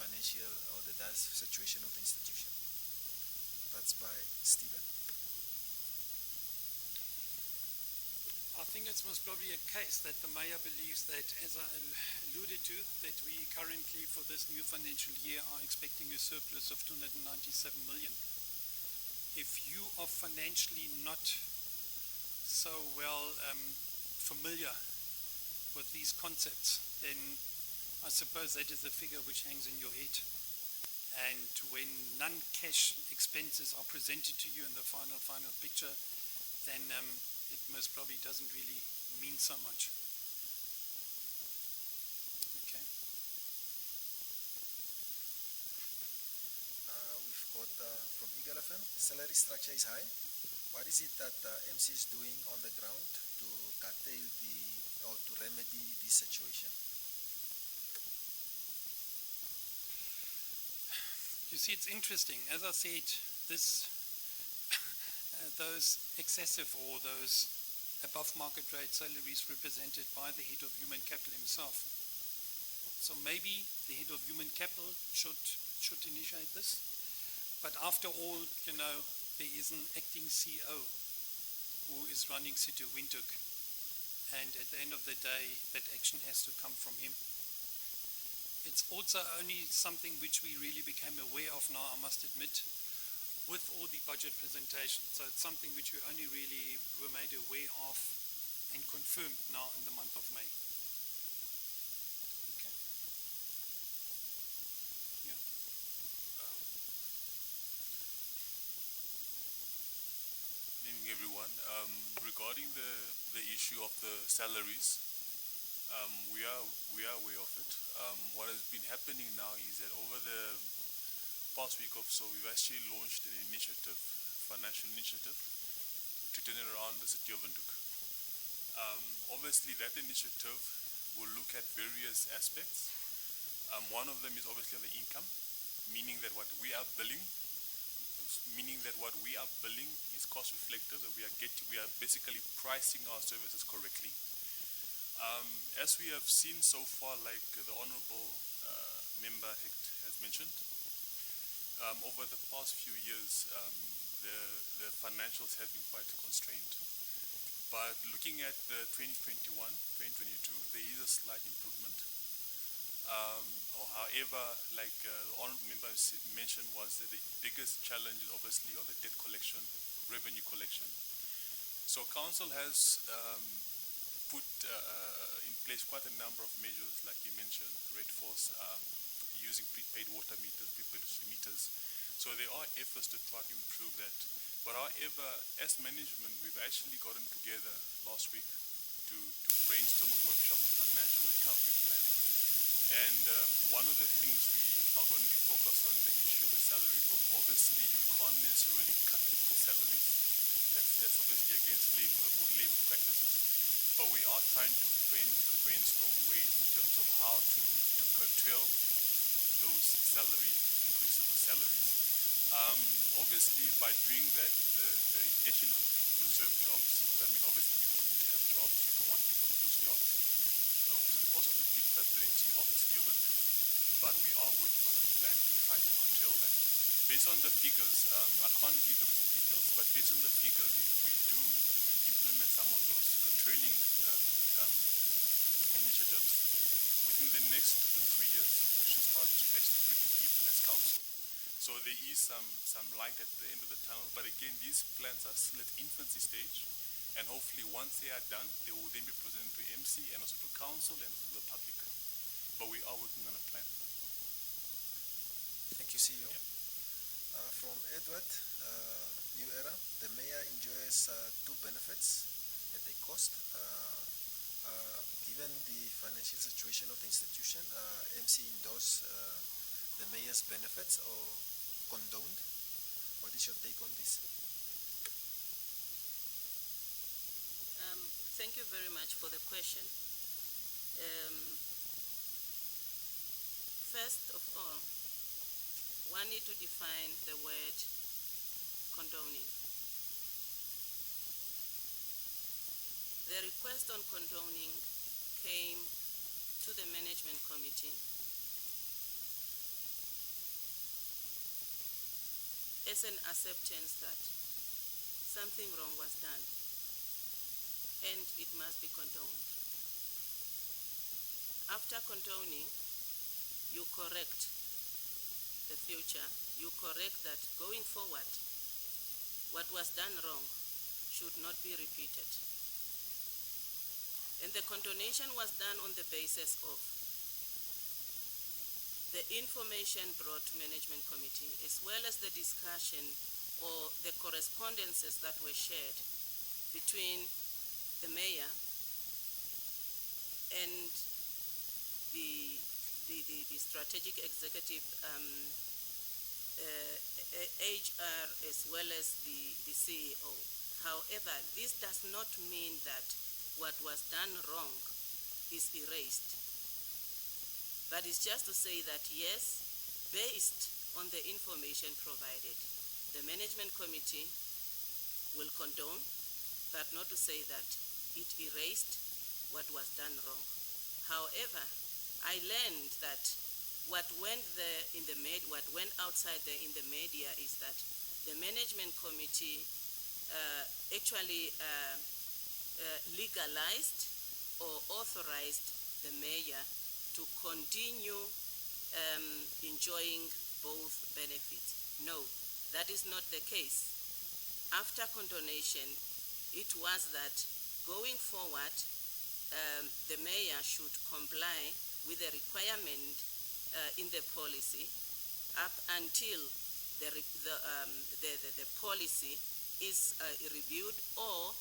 financial or the dire situation of the institution? That's by Stephen. I think it's most probably a case that the mayor believes that, as I alluded to, that we currently for this new financial year are expecting a surplus of 297 million. If you are financially not so well familiar with these concepts, then I suppose that is the figure which hangs in your head. And when non-cash expenses are presented to you in the final picture, then it most probably doesn't really mean so much. Okay. We've got from Eagle FM, salary structure is high. What is it that MC is doing on the ground to curtail or to remedy this situation? You see, it's interesting. As I said, those excessive or those above market rate salaries represented by the head of human capital himself. So maybe the head of human capital should initiate this. But after all, there is an acting CEO who is running City of Windhoek. And at the end of the day, that action has to come from him. It's also only something which we really became aware of now, I must admit, with all the budget presentations. So it's something which we only really were made aware of and confirmed now in the month of May. Okay. Yeah. Good evening, everyone. Regarding the issue of the salaries, we are aware of it. What has been happening now is that over the past week or so, we've actually launched an initiative, financial initiative, to turn around the City of Windhoek. Obviously, that initiative will look at various aspects. One of them is obviously on the income, meaning that what we are billing is cost reflective, that we are basically pricing our services correctly. As we have seen so far, like the Honourable Member Hecht has mentioned, over the past few years, the financials have been quite constrained. But looking at the 2021-2022, there is a slight improvement. However, like the honorable member mentioned, was that the biggest challenge is obviously on the debt collection, revenue collection. So council has put in place quite a number of measures, like you mentioned, Red Force, using prepaid water meters, prepaid meters. So there are efforts to try to improve that. But however, as management, we've actually gotten together last week to brainstorm and workshop the financial recovery plan. And one of the things we are going to be focused on the issue of the salary growth. Obviously, you can't necessarily cut people's salaries. That's obviously against good labor practices. But we are trying to brainstorm ways in terms of how to curtail those salary increases of salaries. Obviously, by doing that, the intention is to preserve jobs, because I mean, obviously people need to have jobs. You don't want people to lose jobs. Also to keep stability of the City of Windhoek. But we are working on a plan to try to curtail that. Based on the figures, I can't give the full details, but based on the figures, if we do implement some of those curtailing initiatives, within the next 2 to 3 years, we should start actually breaking even as council. So there is some light at the end of the tunnel, but again, these plans are still at infancy stage, and hopefully once they are done, they will then be presented to MC and also to council and to the public. But we are working on a plan. Thank you, CEO. Yeah. From Edward, New Era, the mayor enjoys two benefits at a cost. Given the financial situation of the institution, MC endorsed the mayor's benefits or condoned. What is your take on this? Thank you very much for the question. First of all, one need to define the word condoning. The request on condoning came to the management committee as an acceptance that something wrong was done and it must be condoned. After condoning, you correct the future, you correct that going forward, what was done wrong should not be repeated. And the condonation was done on the basis of the information brought to management committee, as well as the discussion or the correspondences that were shared between the mayor and the strategic executive HR as well as the CEO. However, this does not mean that what was done wrong is erased. But it's just to say that yes, based on the information provided, the management committee will condone, but not to say that it erased what was done wrong. However, I learned that what went outside there in the media is that the management committee actually legalized or authorized the mayor to continue enjoying both benefits. No, that is not the case. After condonation, it was that going forward, the mayor should comply with the requirement in the policy up until the policy is reviewed, or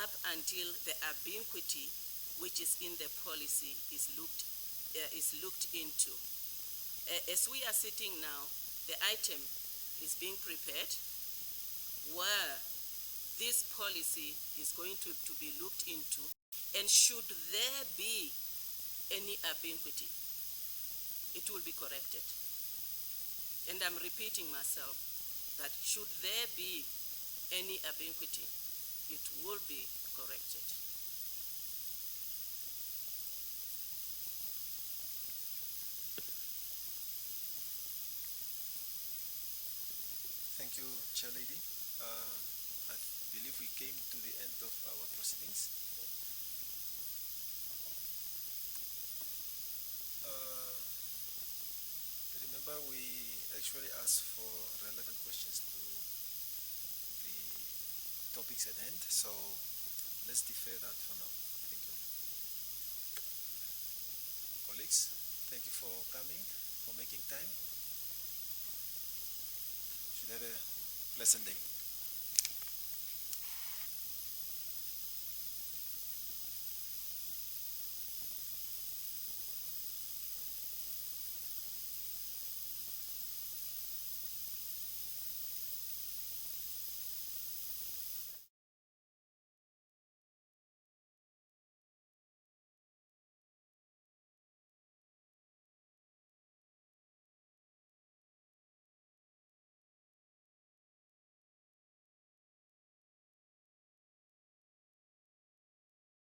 up until the ubiquity which is in the policy is looked into. As we are sitting now, the item is being prepared where this policy is going to be looked into, and should there be any ubiquity, it will be corrected. And I'm repeating myself that should there be any ubiquity, it will be corrected. Thank you, Chair Lady. I believe we came to the end of our proceedings. Member, we actually asked for relevant questions to the topics at hand, so let's defer that for now. Thank you. Colleagues, thank you for coming, for making time. Should have a pleasant day.